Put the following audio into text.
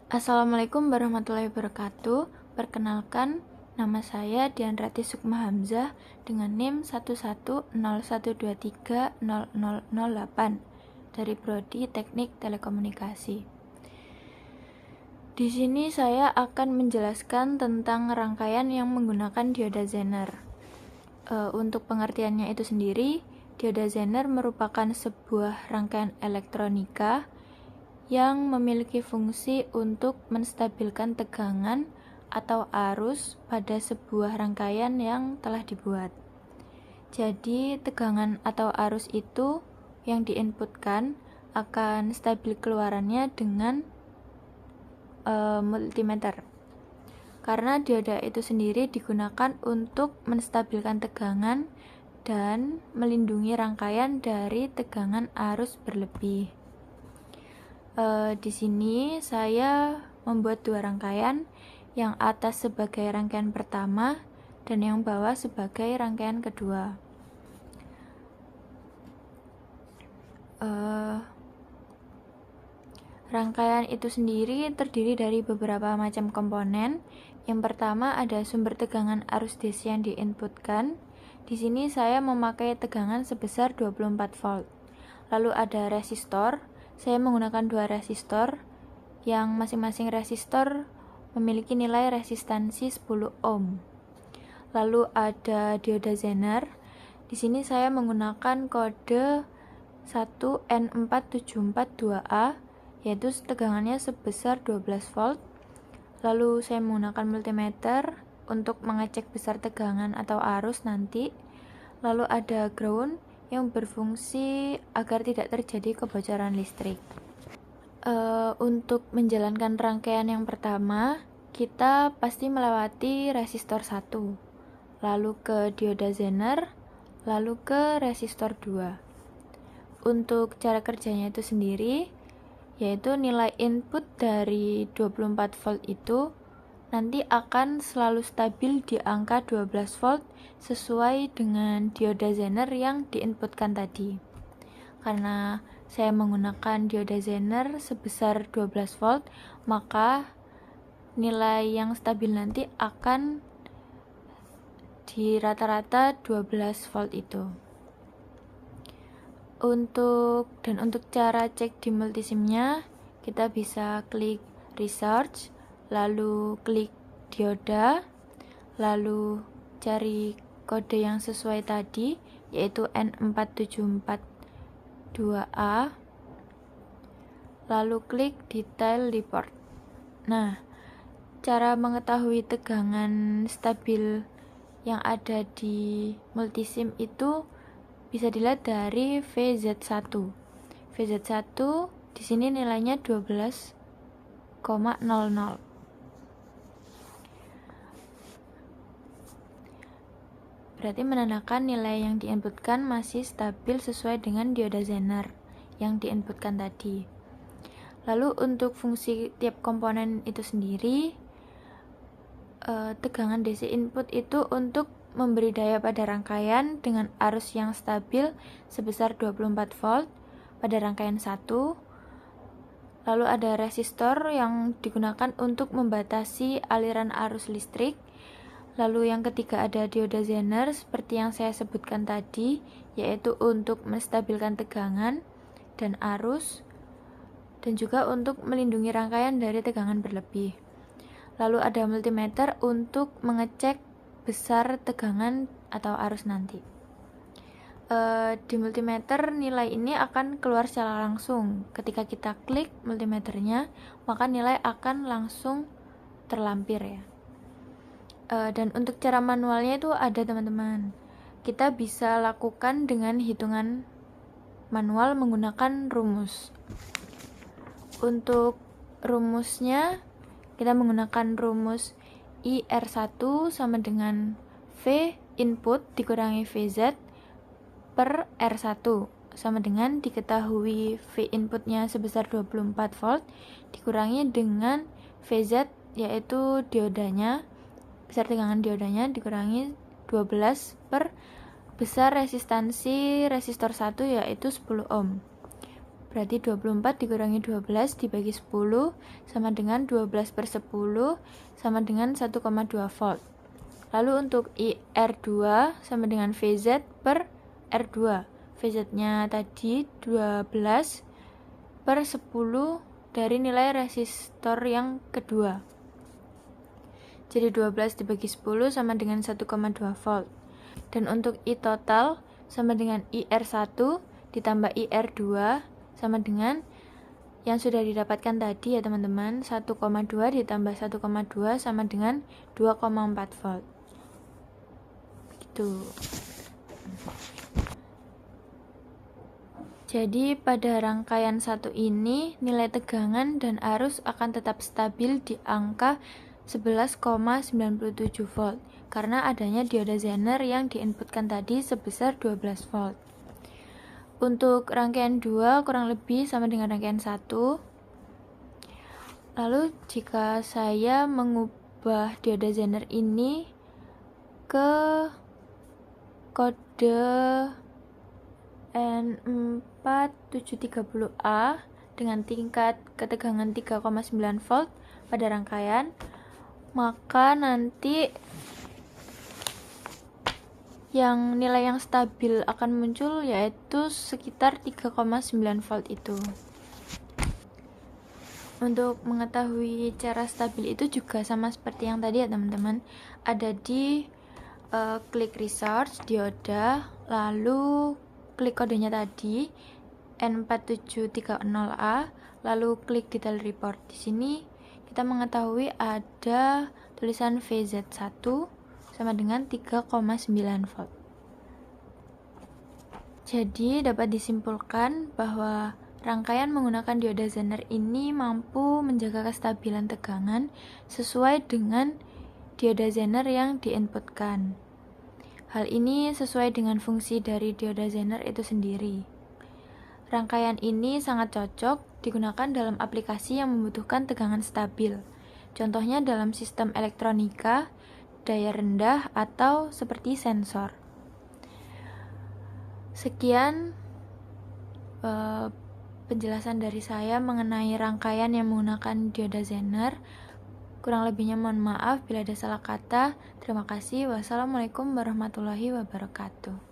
Assalamualaikum warahmatullahi wabarakatuh. Perkenalkan, nama saya Dianrati Sukma Hamzah dengan NIM 1101230008 dari Prodi Teknik Telekomunikasi. Di sini saya akan menjelaskan tentang rangkaian yang menggunakan dioda Zener. Untuk pengertiannya itu sendiri, dioda Zener merupakan sebuah rangkaian elektronika yang memiliki fungsi untuk menstabilkan tegangan atau arus pada sebuah rangkaian yang telah dibuat. Jadi, tegangan atau arus itu yang diinputkan akan stabil keluarannya dengan multimeter. Karena dioda itu sendiri digunakan untuk menstabilkan tegangan dan melindungi rangkaian dari tegangan arus berlebih. Di sini saya membuat dua rangkaian, yang atas sebagai rangkaian pertama dan yang bawah sebagai rangkaian kedua. Rangkaian itu sendiri terdiri dari beberapa macam komponen. Yang pertama ada sumber tegangan arus DC yang diinputkan. Di sini saya memakai tegangan sebesar 24 volt. Lalu ada resistor. Saya menggunakan dua resistor yang masing-masing resistor memiliki nilai resistansi 10 ohm. Lalu ada dioda Zener. Di sini saya menggunakan kode 1N4742A, yaitu tegangannya sebesar 12 volt. Lalu saya menggunakan multimeter untuk mengecek besar tegangan atau arus nanti. Lalu ada ground yang berfungsi agar tidak terjadi kebocoran listrik. Untuk menjalankan rangkaian yang pertama, kita pasti melewati resistor 1, lalu ke dioda Zener, lalu ke resistor 2. Untuk cara kerjanya itu sendiri, yaitu nilai input dari 24 volt itu nanti akan selalu stabil di angka 12 volt sesuai dengan dioda Zener yang diinputkan tadi. Karena saya menggunakan dioda Zener sebesar 12 volt, maka nilai yang stabil nanti akan di rata-rata 12 volt itu. Untuk cara cek di multisimnya, kita bisa klik research, lalu klik dioda, lalu cari kode yang sesuai tadi, yaitu N4742A, lalu klik detail report. Nah, cara mengetahui tegangan stabil yang ada di multisim itu bisa dilihat dari VZ1. VZ1 di sini nilainya 12,00. Berarti menandakan nilai yang diinputkan masih stabil sesuai dengan dioda Zener yang diinputkan tadi. Lalu untuk fungsi tiap komponen itu sendiri, tegangan DC input itu untuk memberi daya pada rangkaian dengan arus yang stabil sebesar 24 volt pada rangkaian 1. Lalu ada resistor yang digunakan untuk membatasi aliran arus listrik. Lalu yang ketiga ada dioda Zener seperti yang saya sebutkan tadi, yaitu untuk menstabilkan tegangan dan arus dan juga untuk melindungi rangkaian dari tegangan berlebih. Lalu ada multimeter untuk mengecek besar tegangan atau arus nanti. Di multimeter nilai ini akan keluar secara langsung. Ketika kita klik multimeternya, maka nilai akan langsung terlampir ya. Dan untuk cara manualnya itu ada teman-teman. Kita bisa lakukan dengan hitungan manual menggunakan rumus. Untuk rumusnya kita menggunakan rumus IR1 sama dengan V input dikurangi VZ per R1 sama dengan diketahui V inputnya sebesar 24 volt dikurangi dengan VZ yaitu diodanya, besar tegangan diodanya dikurangi 12 per besar resistansi resistor 1 yaitu 10 ohm. berarti 24 dikurangi 12 dibagi 10 sama dengan 12/10 sama dengan 1,2 volt. Lalu untuk IR2 sama dengan VZ per R2. VZ-nya tadi 12/10 dari nilai resistor yang kedua. Jadi 12 dibagi 10 sama dengan 1,2 volt. Dan untuk I total sama dengan IR1 ditambah IR2 sama dengan yang sudah didapatkan tadi ya teman-teman, 1,2 ditambah 1,2 sama dengan 2,4 volt. Begitu. Jadi pada rangkaian satu ini nilai tegangan dan arus akan tetap stabil di angka 11,97 volt karena adanya dioda Zener yang diinputkan tadi sebesar 12 volt. Untuk rangkaian 2 kurang lebih sama dengan rangkaian 1. Lalu jika saya mengubah dioda Zener ini ke kode N4730A dengan tingkat ketegangan 3,9 volt pada rangkaian, maka nanti nilai yang stabil akan muncul yaitu sekitar 3,9 volt itu. Untuk mengetahui cara stabil itu juga sama seperti yang tadi ya teman-teman, ada di klik resource dioda, lalu klik kodenya tadi N4730A, lalu klik detail report. Di sini kita mengetahui ada tulisan VZ1 sama dengan 3,9 volt. Jadi dapat disimpulkan bahwa rangkaian menggunakan dioda Zener ini mampu menjaga kestabilan tegangan sesuai dengan dioda Zener yang diinputkan. Hal ini sesuai dengan fungsi dari dioda Zener itu sendiri. Rangkaian ini sangat cocok digunakan dalam aplikasi yang membutuhkan tegangan stabil. Contohnya dalam sistem elektronika, daya rendah, atau seperti sensor. Sekian penjelasan dari saya mengenai rangkaian yang menggunakan dioda Zener. Kurang lebihnya mohon maaf bila ada salah kata. Terima kasih. Wassalamualaikum warahmatullahi wabarakatuh.